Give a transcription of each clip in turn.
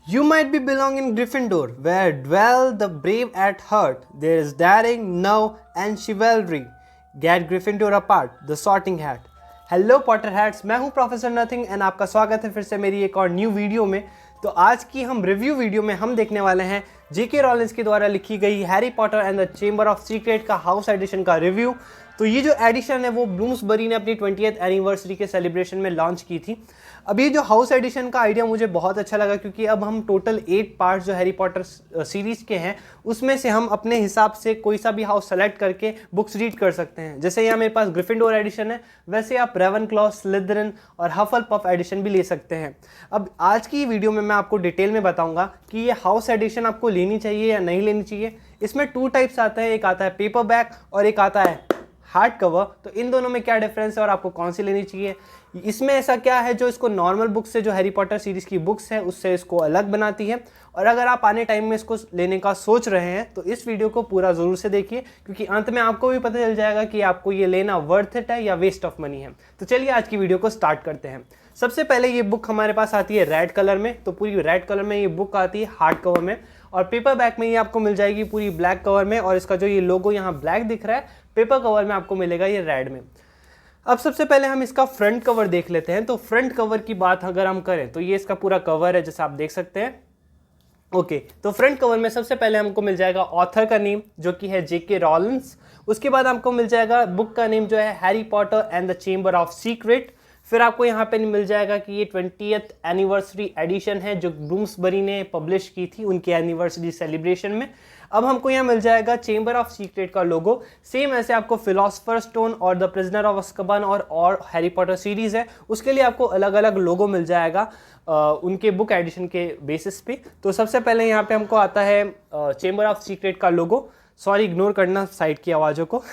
You might be belong in Gryffindor, where dwell the brave at heart. There is daring, nerve, and chivalry. Get Gryffindor apart. The Sorting Hat. Hello Potter hats, मैं हूं professor nothing and आपका स्वागत है फिर से मेरी एक और न्यू वीडियो में। तो आज की हम रिव्यू वीडियो में हम देखने वाले हैं जेके रॉलिंस के द्वारा लिखी गई Harry Potter and the chamber of secret का हाउस एडिशन का रिव्यू। तो ये जो एडिशन है वो ब्लूम्सबरी ने अपनी 20th एनिवर्सरी के सेलिब्रेशन में लॉन्च की थी। अब ये जो हाउस एडिशन का आइडिया मुझे बहुत अच्छा लगा, क्योंकि अब हम टोटल 8 पार्ट्स जो हैरी पॉटर सीरीज के हैं उसमें से हम अपने हिसाब से कोई सा भी हाउस सेलेक्ट करके बुक्स रीड कर सकते हैं। जैसे यहाँ मेरे पास ग्रिफिंडोर एडिशन है, वैसे आप रेवनक्लॉ, स्लिदरिन और हफलपफ एडिशन भी ले सकते हैं। अब आज की वीडियो में मैं आपको डिटेल में बताऊंगा कि ये हाउस एडिशन आपको लेनी चाहिए या नहीं लेनी चाहिए। इसमें 2 टाइप्स आते हैं, एक आता है पेपर बैक और एक आता है हार्ड कवर। तो इन दोनों में क्या डिफरेंस है और आपको कौन सी लेनी चाहिए, इसमें ऐसा क्या है जो इसको नॉर्मल बुक से, जो हैरी पॉटर सीरीज की बुक्स है उससे इसको अलग बनाती है। और अगर आप आने टाइम में इसको लेने का सोच रहे हैं तो इस वीडियो को पूरा ज़रूर से देखिए, क्योंकि अंत में आपको भी पता चल जाएगा कि आपको ये लेना वर्थ इट है या वेस्ट ऑफ मनी है। तो चलिए आज की वीडियो को स्टार्ट करते हैं। सबसे पहले ये बुक हमारे पास आती है रेड कलर में, तो पूरी रेड कलर में ये बुक आती है हार्ड कवर में। और पेपर बैक में ये आपको मिल जाएगी पूरी ब्लैक कवर में, और इसका जो ये लोगो यहाँ ब्लैक दिख रहा है, पेपर कवर में आपको मिलेगा ये रेड में। अब सबसे पहले हम इसका फ्रंट कवर देख लेते हैं। तो फ्रंट कवर की बात अगर हम करें तो ये इसका पूरा कवर है जैसा आप देख सकते हैं। ओके, तो फ्रंट कवर में सबसे पहले हमको मिल जाएगा ऑथर का नेम जो कि है जेके रॉलिंस। उसके बाद आपको मिल जाएगा बुक का नेम जो है Harry Potter and the chamber of secret. फिर आपको यहाँ पे मिल जाएगा कि ये 20th एनिवर्सरी एडिशन है जो ब्लूम्सबरी ने पब्लिश की थी उनके एनिवर्सरी सेलिब्रेशन में। अब हमको यहाँ मिल जाएगा चेंबर ऑफ सीक्रेट का लोगो। सेम ऐसे आपको फिलोसफर स्टोन और द प्रिजनर ऑफ अज़्काबान और हैरी पॉटर सीरीज है उसके लिए आपको अलग अलग लोगो मिल जाएगा उनके बुक एडिशन के बेसिस पे। तो सबसे पहले यहाँ पे हमको आता है चेंबर ऑफ सीक्रेट का लोगो। सॉरी, इग्नोर करना साइड की आवाज़ों को।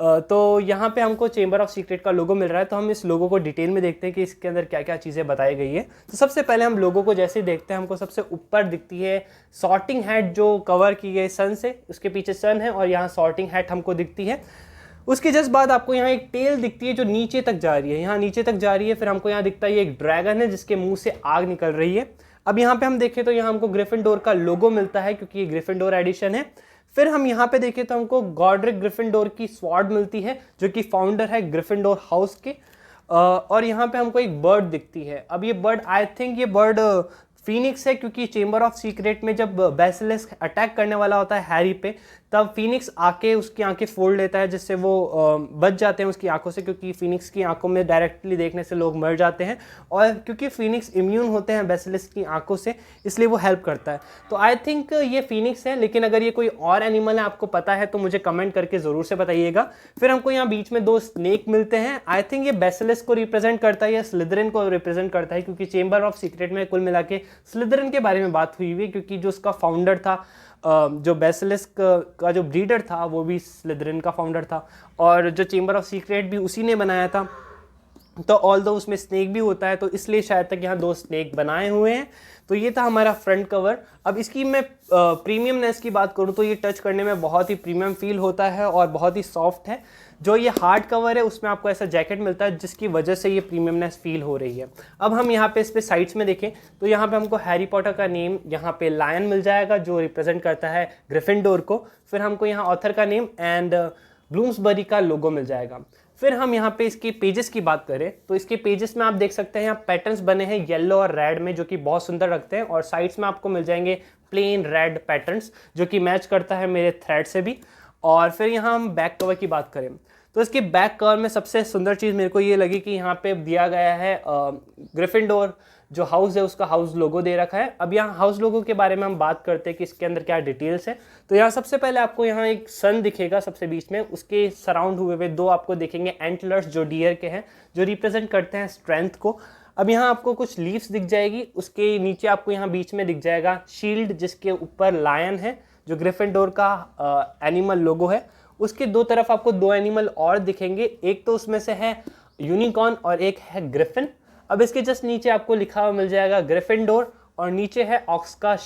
तो यहाँ पे हमको चेंबर ऑफ सीक्रेट का लोगो मिल रहा है। तो हम इस लोगो को डिटेल में देखते हैं कि इसके अंदर क्या क्या चीज़ें बताई गई है। तो सबसे पहले हम लोगो को जैसे देखते हैं, हमको सबसे ऊपर दिखती है सॉर्टिंग हैट जो कवर की गई सन से, उसके पीछे सन है और यहाँ सॉर्टिंग हैट हमको दिखती है। उसके जस्ट बाद आपको यहाँ एक टेल दिखती है जो नीचे तक जा रही है, यहाँ नीचे तक जा रही है। फिर हमको यहाँ दिखता है ये एक ड्रैगन है जिसके मुंह से आग निकल रही है। अब यहाँ पे हम देखें तो यहाँ हमको ग्रिफिंडोर का लोगो मिलता है क्योंकि ये ग्रिफिंडोर एडिशन है। फिर हम यहाँ पे देखें तो हमको गॉडरिक ग्रिफिंडोर की स्वॉर्ड मिलती है जो कि फाउंडर है ग्रिफिंडोर हाउस के। और यहाँ पे हमको एक बर्ड दिखती है। अब ये बर्ड, आई थिंक ये बर्ड फीनिक्स है, क्योंकि चेंबर ऑफ सीक्रेट में जब बेसिलिस्क अटैक करने वाला होता है हैरी पे, तब फीनिक्स आके उसकी आंखें फोड़ लेता है जिससे वो बच जाते हैं उसकी आंखों से, क्योंकि फीनिक्स की आंखों में डायरेक्टली देखने से लोग मर जाते हैं। और क्योंकि फीनिक्स इम्यून होते हैं बेसिलिस्क की आंखों से, इसलिए वो हेल्प करता है। तो आई थिंक ये फीनिक्स है, लेकिन अगर ये कोई और एनिमल है आपको पता है तो मुझे कमेंट करके ज़रूर से बताइएगा। फिर हमको यहाँ बीच में 2 स्नेक मिलते हैं। आई थिंक ये बेसिलिस्क को रिप्रेजेंट करता है या स्लिदरिन को रिप्रेजेंट करता है, क्योंकि चेंबर ऑफ सीक्रेट में कुल मिला के स्लिदरिन के बारे में बात हुई हुई है, क्योंकि जो उसका फाउंडर था, जो बेसिलिस्क का जो ब्रीडर था वो भी स्लिदरिन का फाउंडर था, और जो चेंबर ऑफ सीक्रेट भी उसी ने बनाया था। तो ऑल्दो उसमें स्नेक भी होता है, तो इसलिए शायद तक यहाँ 2 स्नेक बनाए हुए हैं। तो ये था हमारा फ्रंट कवर। अब इसकी मैं प्रीमियमनेस की बात करूँ तो ये टच करने में बहुत ही प्रीमियम फील होता है और बहुत ही सॉफ्ट है। जो ये हार्ड कवर है उसमें आपको ऐसा जैकेट मिलता है जिसकी वजह से ये प्रीमियमनेस फील हो रही है। अब हम यहाँ पे इस पे साइड्स में देखें तो यहाँ पे हमको हैरी पॉटर का नेम, यहाँ पे लायन मिल जाएगा जो रिप्रेजेंट करता है ग्रिफिंडोर को। फिर हमको यहाँ ऑथर का नेम एंड ब्लूम्सबरी का लोगो मिल जाएगा। फिर हम यहाँ पे इसके पेजेस की बात करें तो इसके पेजेस में आप देख सकते हैं यहाँ पैटर्न्स बने हैं येलो और रेड में, जो कि बहुत सुंदर लगते हैं। और साइड्स में आपको मिल जाएंगे प्लेन रेड पैटर्न्स जो कि मैच करता है मेरे थ्रेड से भी। और फिर यहाँ हम बैक कवर की बात करें तो इसके बैक कवर में सबसे सुंदर चीज़ मेरे को ये लगी कि यहाँ पे दिया गया है ग्रिफिंडोर जो हाउस है उसका हाउस लोगो दे रखा है। अब यहाँ हाउस लोगो के बारे में हम बात करते हैं कि इसके अंदर क्या डिटेल्स है। तो यहाँ सबसे पहले आपको यहाँ एक सन दिखेगा सबसे बीच में, उसके सराउंड हुए हुए 2 आपको देखेंगे एंटलर्स जो डियर के हैं, जो रिप्रेजेंट करते हैं स्ट्रेंथ को। अब यहाँ आपको कुछ लीव्स दिख जाएगी, उसके नीचे आपको यहाँ बीच में दिख जाएगा शील्ड जिसके ऊपर लायन है जो ग्रिफिंडोर का एनिमल लोगो है। उसके 2 तरफ आपको 2 एनिमल और दिखेंगे, एक तो उसमें से है यूनिकॉर्न और एक है ग्रिफिन। अब इसके जस्ट नीचे आपको लिखा हुआ मिल जाएगा ग्रिफिंडोर और नीचे है ऑक्स का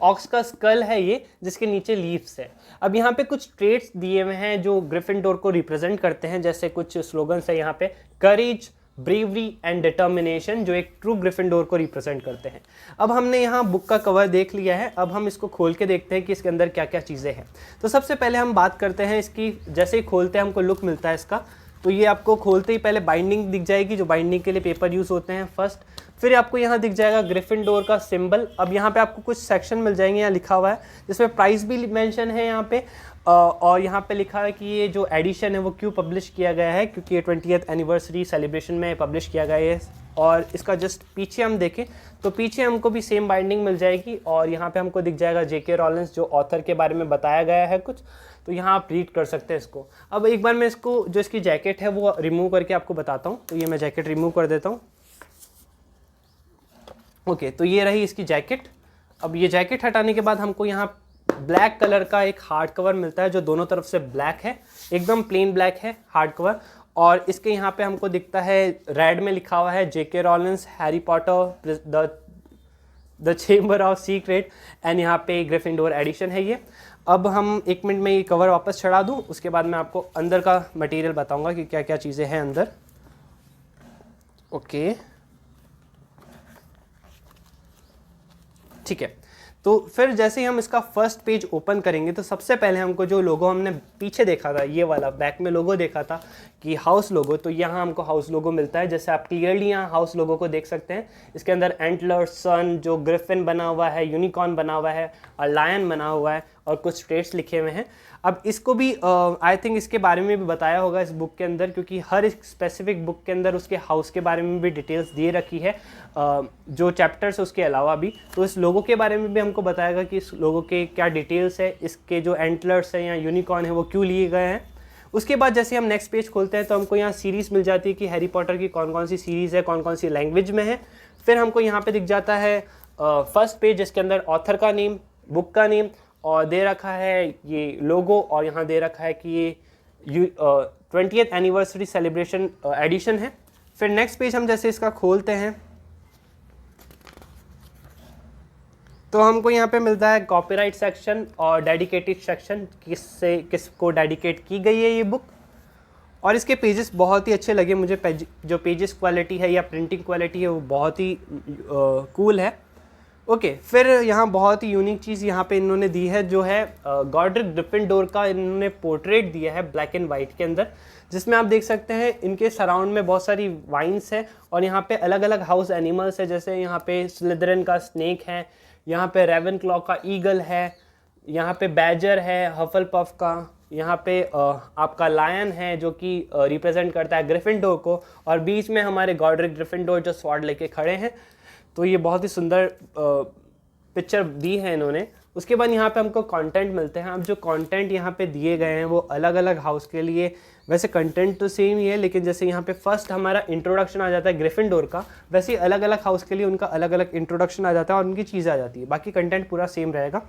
ऑक्स का स्कल है ये, जिसके नीचे लीव्स है। अब यहाँ पे कुछ ट्रेट्स दिए हुए हैं जो ग्रिफिंडोर को रिप्रेजेंट करते हैं, जैसे कुछ स्लोगन्स है यहाँ पे, करेज, ब्रेवरी एंड डिटर्मिनेशन, जो एक ट्रू ग्रिफिंडोर को रिप्रेजेंट करते हैं। अब हमने यहाँ बुक का कवर देख लिया है, अब हम इसको खोल के देखते हैं कि इसके अंदर क्या क्या चीज़ें हैं। तो सबसे पहले हम बात करते हैं इसकी, जैसे ही खोलते हैं हमको लुक मिलता है इसका। तो ये आपको खोलते ही पहले बाइंडिंग दिख जाएगी, जो बाइंडिंग के लिए पेपर यूज़ होते हैं फर्स्ट। फिर आपको यहाँ दिख जाएगा ग्रिफिंडोर का सिंबल। अब यहाँ पे आपको कुछ सेक्शन मिल जाएंगे, यहाँ लिखा हुआ है जिसमें प्राइस भी मेंशन है यहाँ पे, और यहाँ पे लिखा है कि ये जो एडिशन है वो क्यों पब्लिश किया गया है, क्योंकि ये 20th एनिवर्सरी सेलिब्रेशन में पब्लिश किया गया है। और इसका जस्ट पीछे हम देखें तो पीछे हमको भी सेम बाइंडिंग मिल जाएगी, और यहाँ पे हमको दिख जाएगा जेके रॉलिंस, जो ऑथर के बारे में बताया गया है कुछ, तो यहाँ आप रीड कर सकते हैं इसको। अब एक बार मैं इसको, जो इसकी जैकेट है वो रिमूव करके आपको बताता हूँ। तो ये मैं जैकेट रिमूव कर देता हूँ। ओके, तो ये रही इसकी जैकेट। अब ये जैकेट हटाने के बाद हमको यहाँ ब्लैक कलर का एक हार्ड कवर मिलता है, जो दोनों तरफ से ब्लैक है, एकदम प्लेन ब्लैक है हार्ड कवर। और इसके यहाँ पे हमको दिखता है रेड में लिखा हुआ है J K Rowling, Harry Potter the chamber of secret, and यहाँ पे ग्रिफिंडोर एडिशन है ये। अब हम 1 मिनट में ये कवर वापस चढ़ा दूँ, उसके बाद मैं आपको अंदर का मटेरियल बताऊँगा कि क्या क्या चीज़ें हैं अंदर। ओके, ठीक है। तो फिर जैसे ही हम इसका फर्स्ट पेज ओपन करेंगे तो सबसे पहले हमको जो लोगो हमने पीछे देखा था, ये वाला बैक में लोगो देखा था कि हाउस लोगो, तो यहाँ हमको हाउस लोगो मिलता है। जैसे आप क्लियरली यहाँ हाउस लोगो को देख सकते हैं। इसके अंदर एंटलर, सन, जो ग्रिफिन बना हुआ है, यूनिकॉर्न बना हुआ है, और लायन बना हुआ है, और कुछ स्टेट्स लिखे हुए हैं। अब इसको भी आई थिंक इसके बारे में भी बताया होगा इस बुक के अंदर, क्योंकि हर एक स्पेसिफिक बुक के अंदर उसके हाउस के बारे में भी डिटेल्स दिए रखी है, जो चैप्टर्स है उसके अलावा भी। तो इस लोगो के बारे में भी हमको बताएगा कि इस लोगो के क्या डिटेल्स है, इसके जो एंटलर्स हैं या यूनिकॉर्न है वो क्यों लिए गए हैं। उसके बाद जैसे हम नेक्स्ट पेज खोलते हैं तो हमको यहाँ सीरीज़ मिल जाती है कि हैरी पॉटर की कौन कौन सी सीरीज़ है, कौन कौन सी लैंग्वेज में है। फिर हमको यहाँ पे दिख जाता है फर्स्ट पेज, जिसके अंदर ऑथर का नेम, बुक का नेम, और दे रखा है ये लोगो, और यहाँ दे रखा है कि ये 20th एनिवर्सरी सेलिब्रेशन एडिशन है। फिर नेक्स्ट पेज हम जैसे इसका खोलते हैं तो हमको यहाँ पे मिलता है कॉपीराइट सेक्शन और डेडिकेटेड सेक्शन, किसको डेडिकेट की गई है ये बुक। और इसके पेजेस बहुत ही अच्छे लगे मुझे, जो पेजेस क्वालिटी है या प्रिंटिंग क्वालिटी है वो बहुत ही कूल है। ओके, फिर यहाँ बहुत ही यूनिक चीज़ यहाँ पे इन्होंने दी है, जो है गॉडरिक ग्रिफिंडोर का इन्होंने पोर्ट्रेट दिया है ब्लैक एंड वाइट के अंदर, जिसमें आप देख सकते हैं इनके सराउंड में बहुत सारी वाइन्स है, और यहाँ पे अलग अलग हाउस एनिमल्स है। जैसे यहाँ पे स्लिदरिन का स्नेक है, यहाँ पे रेवेनक्लॉ का ईगल है, यहाँ पे बैजर है हफलपफ का, यहाँ पे आपका लायन है जो कि रिप्रेजेंट करता है ग्रिफिंडोर को, और बीच में हमारे गॉडरिक ग्रिफिंडोर जो स्वॉर्ड लेके खड़े हैं। तो ये बहुत ही सुंदर पिक्चर दी है इन्होंने। उसके बाद यहाँ पे हमको कंटेंट मिलते हैं। अब जो कंटेंट यहाँ पे दिए गए हैं वो अलग अलग हाउस के लिए, वैसे कंटेंट तो सेम ही है, लेकिन जैसे यहाँ पे फर्स्ट हमारा इंट्रोडक्शन आ जाता है ग्रिफिंडोर का, वैसे ही अलग अलग हाउस के लिए उनका अलग अलग इंट्रोडक्शन आ जाता है और उनकी चीज़ आ जाती है। बाकी कंटेंट पूरा सेम रहेगा।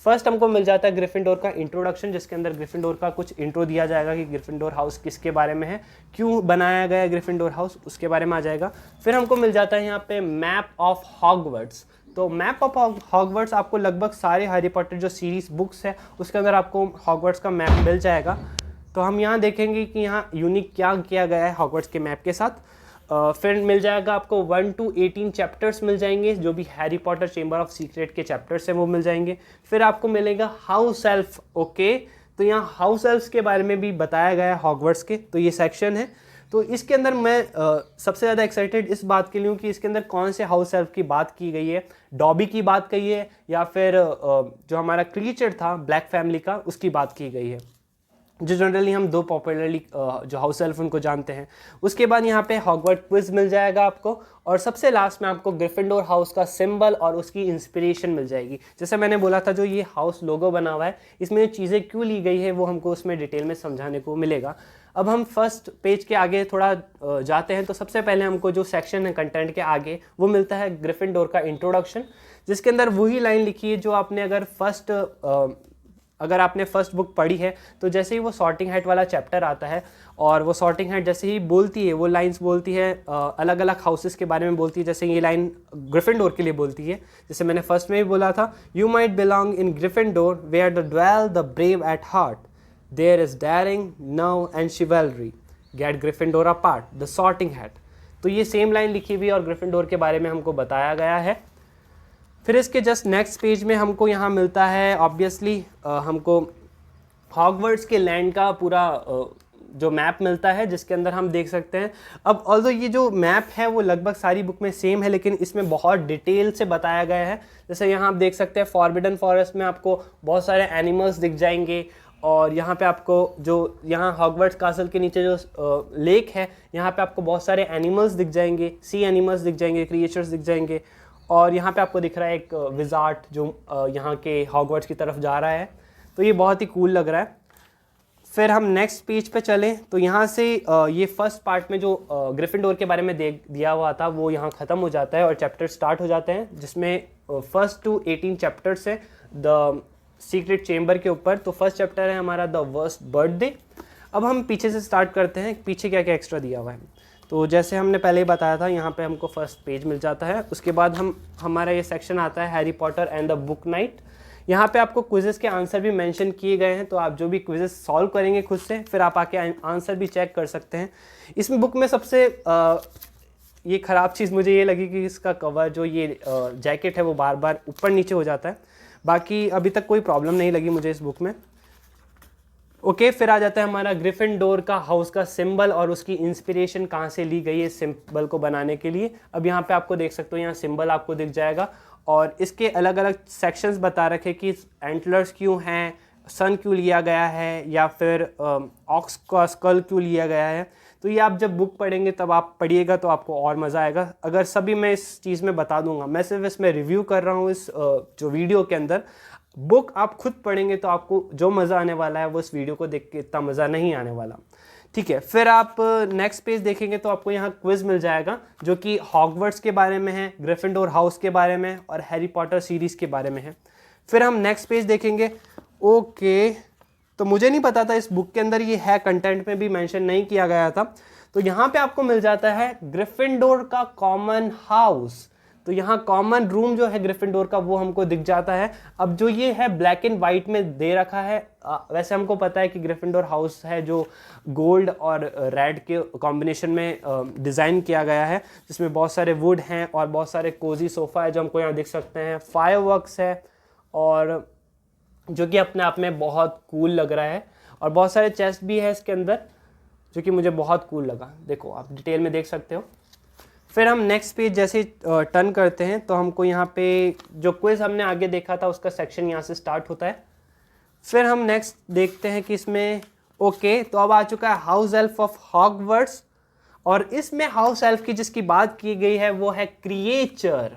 फर्स्ट हमको मिल जाता है ग्रिफिंडोर का इंट्रोडक्शन, जिसके अंदर ग्रिफिंडोर का कुछ इंट्रो दिया जाएगा कि ग्रिफिंडोर हाउस किसके बारे में है, क्यों बनाया गया है ग्रिफिंडोर हाउस, उसके बारे में आ जाएगा। फिर हमको मिल जाता है यहाँ पे मैप ऑफ हॉगवर्ट्स। तो मैप ऑफ हॉगवर्ट्स आपको लगभग सारे हैरी पॉटर जो सीरीज बुक्स है उसके अंदर आपको हॉगवर्ट्स का मैप मिल जाएगा। तो हम यहाँ देखेंगे कि यहाँ यूनिक क्या किया गया है हॉगवर्ट्स के मैप के साथ। फिर मिल जाएगा आपको 1 to 18 चैप्टर्स मिल जाएंगे, जो भी Harry Potter chamber of secret के चैप्टर्स हैं वो मिल जाएंगे। फिर आपको मिलेगा हाउस एल्फ। ओके, तो यहाँ हाउस एल्फ्स के बारे में भी बताया गया है हॉगवर्ट्स के, तो ये सेक्शन है। तो इसके अंदर मैं सबसे ज़्यादा एक्साइटेड इस बात के लिए हूँ कि इसके अंदर कौन से हाउस एल्फ की बात की गई है, डॉबी की बात कही है या फिर जो हमारा क्रीचर था ब्लैक फैमिली का उसकी बात की गई है, जो जनरली हम दो पॉपुलरली जो हाउस एल्फ उनको जानते हैं। उसके बाद यहाँ पे हॉगवर्ट क्विज मिल जाएगा आपको, और सबसे लास्ट में आपको ग्रिफिंडोर हाउस का सिंबल और उसकी इंस्पिरेशन मिल जाएगी। जैसे मैंने बोला था जो ये हाउस लोगो बना हुआ है इसमें चीज़ें क्यों ली गई है वो हमको उसमें डिटेल में समझाने को मिलेगा। अब हम फर्स्ट पेज के आगे थोड़ा जाते हैं। तो सबसे पहले हमको जो सेक्शन है कंटेंट के आगे वो मिलता है ग्रिफिंडोर का इंट्रोडक्शन, जिसके अंदर वही लाइन लिखी है जो आपने अगर आपने फर्स्ट बुक पढ़ी है तो जैसे ही वो सॉर्टिंग हैट वाला चैप्टर आता है और वो सॉर्टिंग हैट जैसे ही बोलती है वो लाइंस बोलती है अलग अलग हाउसेस के बारे में बोलती है। जैसे ये लाइन ग्रिफिंडोर के लिए बोलती है, जैसे मैंने फर्स्ट में भी बोला था, you might belong in Gryffindor where the dwell the brave at heart, there is daring, nerve and chivalry, get Gryffindor apart, the sorting hat, तो ये सेम लाइन लिखी हुई और ग्रिफिंडोर के बारे में हमको बताया गया है। फिर इसके जस्ट नेक्स्ट पेज में हमको यहाँ मिलता है ऑब्वियसली हमको हॉगवर्ट्स के लैंड का पूरा जो मैप मिलता है, जिसके अंदर हम देख सकते हैं। अब ऑल्दो ये जो मैप है वो लगभग सारी बुक में सेम है, लेकिन इसमें बहुत डिटेल से बताया गया है। जैसे यहाँ आप देख सकते हैं फॉरबिडन फॉरेस्ट में आपको बहुत सारे एनिमल्स दिख जाएंगे, और यहाँ पे आपको जो यहाँ हॉगवर्ट्स कासल के नीचे जो लेक है, यहाँ पे आपको बहुत सारे एनिमल्स दिख जाएंगे, सी एनिमल्स दिख जाएंगे, क्रिएचर्स दिख जाएंगे। और यहाँ पे आपको दिख रहा है एक विजार्ड जो यहाँ के हॉगवर्ट्स की तरफ जा रहा है, तो ये बहुत ही कूल लग रहा है। फिर हम नेक्स्ट पेज पे चलें तो यहाँ से ये फर्स्ट पार्ट में जो ग्रिफिंडोर के बारे में दिया हुआ था वो यहाँ ख़त्म हो जाता है और चैप्टर स्टार्ट हो जाते हैं, जिसमें फर्स्ट टू 18 चैप्टर्स है द सीक्रेट चेम्बर के ऊपर। तो फर्स्ट चैप्टर है हमारा द वर्स्ट बर्थडे। अब हम पीछे से स्टार्ट करते हैं, पीछे क्या क्या एक्स्ट्रा दिया हुआ है। तो जैसे हमने पहले ही बताया था, यहाँ पे हमको फर्स्ट पेज मिल जाता है। उसके बाद हमारा ये सेक्शन आता है Harry Potter and the book night. यहाँ पे आपको क्विजेस के आंसर भी मेंशन किए गए हैं, तो आप जो भी क्विजेस सॉल्व करेंगे खुद से, फिर आप आके आंसर भी चेक कर सकते हैं। इसमें बुक में सबसे ये ख़राब चीज़ मुझे ये लगी कि इसका कवर जो ये जैकेट है वो बार बार ऊपर नीचे हो जाता है। बाकी अभी तक कोई प्रॉब्लम नहीं लगी मुझे इस बुक में। ओके, फिर आ जाता है हमारा ग्रिफिंडोर का हाउस का सिंबल और उसकी इंस्पिरेशन कहाँ से ली गई है इस सिंबल को बनाने के लिए। अब यहाँ पे आपको देख सकते हो, यहाँ सिंबल आपको दिख जाएगा और इसके अलग अलग सेक्शंस बता रखे कि एंटलर्स क्यों हैं, सन क्यों लिया गया है, या फिर ऑक्स का स्कल क्यों लिया गया है। तो ये आप जब बुक पढ़ेंगे तब आप पढ़िएगा तो आपको और मज़ा आएगा। अगर सभी मैं इस चीज़ में बता दूंगा, मैं सिर्फ इसमें रिव्यू कर रहा हूँ इस जो वीडियो के अंदर। बुक आप खुद पढ़ेंगे तो आपको जो मज़ा आने वाला है वो इस वीडियो को देख के इतना मज़ा नहीं आने वाला। ठीक है, फिर आप नेक्स्ट पेज देखेंगे तो आपको यहाँ क्विज मिल जाएगा जो कि हॉगवर्ट्स के बारे में है, ग्रिफिंडोर हाउस के बारे में और हैरी पॉटर सीरीज़ के बारे में है। फिर हम नेक्स्ट पेज देखेंगे। ओके, तो मुझे नहीं पता था इस बुक के अंदर ये है, कंटेंट में भी मेंशन नहीं किया गया था। तो यहाँ पे आपको मिल जाता है ग्रिफिंडोर का कॉमन हाउस। तो यहाँ कॉमन रूम जो है ग्रिफिंडोर का वो हमको दिख जाता है। अब जो ये है ब्लैक एंड वाइट में दे रखा है, वैसे हमको पता है कि ग्रिफिंडोर हाउस है जो गोल्ड और रेड के कॉम्बिनेशन में डिज़ाइन किया गया है, जिसमें बहुत सारे वुड हैं और बहुत सारे कोजी सोफ़ा है जो हमको यहाँ दिख सकते हैं, फायरवर्क्स है और जो कि अपने आप में बहुत कूल लग रहा है, और बहुत सारे चेस्ट भी है इसके अंदर जो कि मुझे बहुत कूल लगा। देखो आप डिटेल में देख सकते हो। फिर हम नेक्स्ट पेज जैसे टर्न करते हैं तो हमको यहाँ पे जो क्विज हमने आगे देखा था उसका सेक्शन यहाँ से स्टार्ट होता है। फिर हम नेक्स्ट देखते हैं कि इसमें ओके, तो अब आ चुका है हाउस एल्फ ऑफ हॉगवर्ट्स, और इसमें हाउस एल्फ की जिसकी बात की गई है वो है क्रिएचर।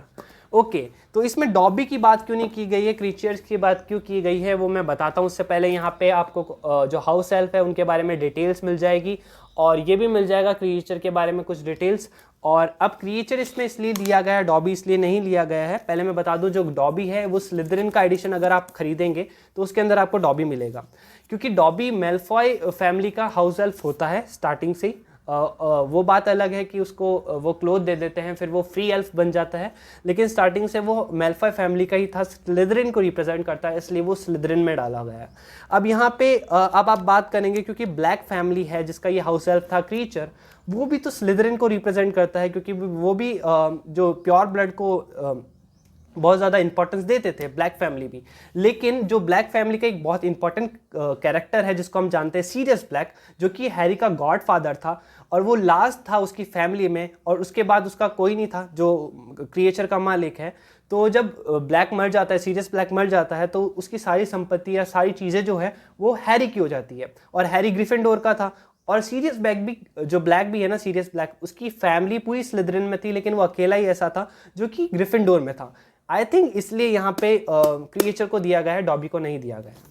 ओके, तो इसमें डॉबी की बात क्यों नहीं की गई है, क्रीचर्स की बात क्यों की गई है वो मैं बताता हूँ। उससे पहले यहाँ पे आपको जो हाउस एल्फ है उनके बारे में डिटेल्स मिल जाएगी, और ये भी मिल जाएगा क्रिएचर के बारे में कुछ डिटेल्स। और अब क्रिएचर इसमें इसलिए दिया गया है, डॉबी इसलिए नहीं लिया गया है। पहले मैं बता दूं, जो डॉबी है वो स्लिदरिन का एडिशन अगर आप खरीदेंगे तो उसके अंदर आपको डॉबी मिलेगा, क्योंकि डॉबी मेलफॉय फैमिली का हाउस एल्फ होता है स्टार्टिंग से ही। वो बात अलग है कि उसको वो क्लोथ दे देते हैं फिर वो फ्री एल्फ बन जाता है, लेकिन स्टार्टिंग से वो मेलफॉय फैमिली का ही था, स्लिदरिन को रिप्रेजेंट करता है, इसलिए वो स्लिदरिन में डाला गया है। अब यहाँ पे अब आप बात करेंगे क्योंकि ब्लैक फैमिली है जिसका ये हाउस एल्फ था क्रीचर, वो भी तो स्लिदरिन को रिप्रेजेंट करता है, क्योंकि वो भी जो प्योर ब्लड को बहुत ज़्यादा इंपॉर्टेंस देते थे, ब्लैक फैमिली भी। लेकिन जो ब्लैक फैमिली का एक बहुत इंपॉर्टेंट कैरेक्टर है जिसको हम जानते हैं सीरियस ब्लैक, जो कि हैरी का गॉड फादर था और वो लास्ट था उसकी फैमिली में, और उसके बाद उसका कोई नहीं था जो क्रिएचर का मालिक है। तो जब ब्लैक मर जाता है, सीरियस ब्लैक मर जाता है, तो उसकी सारी संपत्ति या सारी चीज़ें जो है वो हैरी की हो जाती है, और हैरी ग्रिफिंडोर का था। और सीरियस ब्लैक भी, जो ब्लैक भी है ना, सीरियस ब्लैक, उसकी फैमिली पूरी स्लिदरिन में थी, लेकिन वो अकेला ही ऐसा था जो कि ग्रिफिंडोर में था। आई थिंक इसलिए यहाँ पे क्रिएचर को दिया गया है, डॉबी को नहीं दिया गया है।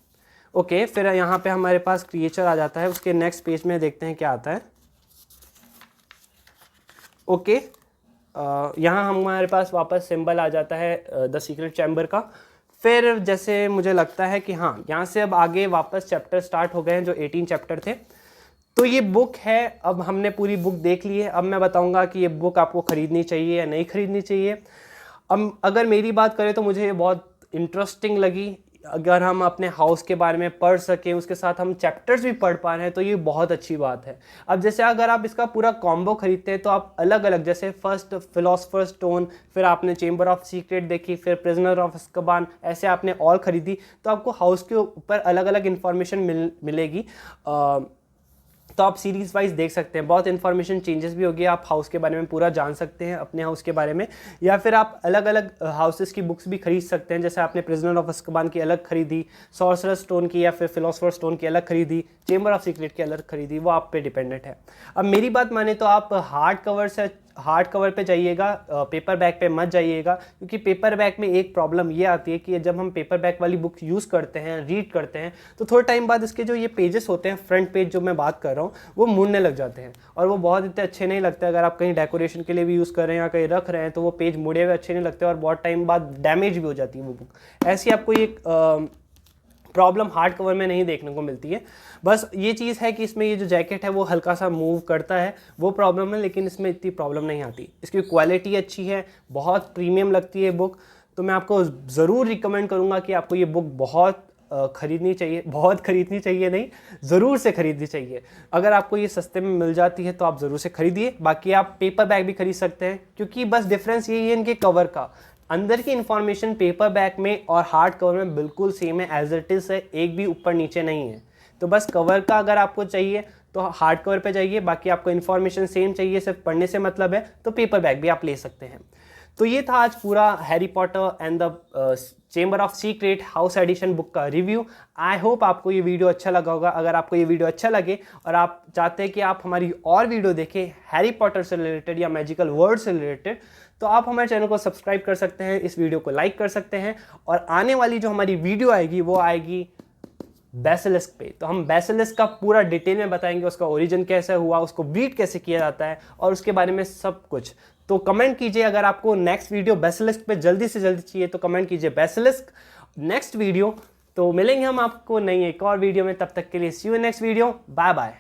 ओके, फिर यहाँ पे हमारे पास क्रिएचर आ जाता है। उसके नेक्स्ट पेज में देखते हैं क्या आता है। ओके, यहाँ हमारे पास वापस सिंबल आ जाता है द सीक्रेट चैम्बर का। फिर जैसे मुझे लगता है कि हाँ, यहाँ से अब आगे वापस चैप्टर स्टार्ट हो गए हैं जो 18 चैप्टर थे। तो ये बुक है, अब हमने पूरी बुक देख ली है। अब मैं बताऊंगा कि ये बुक आपको ख़रीदनी चाहिए या नहीं ख़रीदनी चाहिए। अब अगर मेरी बात करें तो मुझे ये बहुत इंटरेस्टिंग लगी। अगर हम अपने हाउस के बारे में पढ़ सकें, उसके साथ हम चैप्टर्स भी पढ़ पा रहे हैं, तो ये बहुत अच्छी बात है। अब जैसे अगर आप इसका पूरा कॉम्बो खरीदते हैं तो आप अलग अलग, जैसे फर्स्ट फिलोसफर स्टोन, फिर आपने चेंबर ऑफ सीक्रेट देखी, फिर प्रिजनर ऑफ अज़्काबान, ऐसे आपने ऑल खरीदी, तो आपको हाउस के ऊपर अलग अलग इन्फॉर्मेशन मिलेगी। तो आप सीरीज़ वाइज देख सकते हैं, बहुत इन्फॉर्मेशन चेंजेस भी होगी, आप हाउस के बारे में पूरा जान सकते हैं, अपने हाउस के बारे में। या फिर आप अलग अलग हाउसेस की बुक्स भी खरीद सकते हैं, जैसे आपने प्रिजनर ऑफ अज़्काबान की अलग खरीदी, सॉर्सरर स्टोन की या फिर फिलोसफर स्टोन की अलग खरीदी, चेंबर ऑफ सीक्रेट की अलग खरीदी, वो आप पे डिपेंडेंट है। अब मेरी बात माने तो आप हार्ड कवर पे जाइएगा, पेपर बैग पे मत जाइएगा, क्योंकि पेपर बैग में एक प्रॉब्लम ये आती है कि जब हम पेपर बैग वाली बुक यूज़ करते हैं, रीड करते हैं, तो थोड़े टाइम बाद इसके जो ये पेजेस होते हैं, फ्रंट पेज जो मैं बात कर रहा हूँ, वो मुड़ने लग जाते हैं और वो बहुत इतने अच्छे नहीं लगते। अगर आप कहीं डेकोरेशन के लिए भी यूज़ कर रहे हैं या कहीं रख रहे हैं, तो वो पेज मुड़े हुए अच्छे नहीं लगते और बहुत टाइम बाद डैमेज भी हो जाती है वो बुक। ऐसी आपको एक प्रॉब्लम हार्ड कवर में नहीं देखने को मिलती है। बस ये चीज़ है कि इसमें ये जो जैकेट है वो हल्का सा मूव करता है, वो प्रॉब्लम है, लेकिन इसमें इतनी प्रॉब्लम नहीं आती। इसकी क्वालिटी अच्छी है, बहुत प्रीमियम लगती है बुक, तो मैं आपको ज़रूर रिकमेंड करूँगा कि आपको ये बुक बहुत खरीदनी चाहिए। बहुत खरीदनी चाहिए नहीं, ज़रूर से खरीदनी चाहिए। अगर आपको ये सस्ते में मिल जाती है तो आप ज़रूर से खरीदिए। बाकी आप पेपर बैग भी खरीद सकते हैं, क्योंकि बस डिफरेंस यही है इनके कवर का। अंदर की इन्फॉर्मेशन पेपर बैग में और हार्ड कवर में बिल्कुल सेम है, एज इट इज़ है, एक भी ऊपर नीचे नहीं है। तो बस कवर का अगर आपको चाहिए तो हार्ड कवर पे जाइए, बाकी आपको इन्फॉर्मेशन सेम चाहिए, सिर्फ पढ़ने से मतलब है, तो पेपर बैग भी आप ले सकते हैं। तो ये था आज पूरा Harry Potter and the chamber of secret house addition book का रिव्यू। आई होप आपको ये वीडियो अच्छा लगा होगा। अगर आपको ये वीडियो अच्छा लगे और आप चाहते हैं कि आप हमारी और वीडियो देखें हैरी पॉटर से रिलेटेड या मैजिकल वर्ड से रिलेटेड, तो आप हमारे चैनल को सब्सक्राइब कर सकते हैं, इस वीडियो को लाइक कर सकते हैं, और आने वाली जो हमारी वीडियो आएगी वो आएगी बेसिलिस्क पे। तो हम बेसिलिस्क का पूरा डिटेल में बताएंगे, उसका ओरिजिन कैसे हुआ, उसको ब्रीड कैसे किया जाता है और उसके बारे में सब कुछ। तो कमेंट कीजिए, अगर आपको नेक्स्ट वीडियो बेसिलिस्क पे जल्दी से जल्दी चाहिए तो कमेंट कीजिए बेसिलिस्क नेक्स्ट वीडियो। तो मिलेंगे हम आपको नई एक और वीडियो में, तब तक के लिए see you next video, bye bye.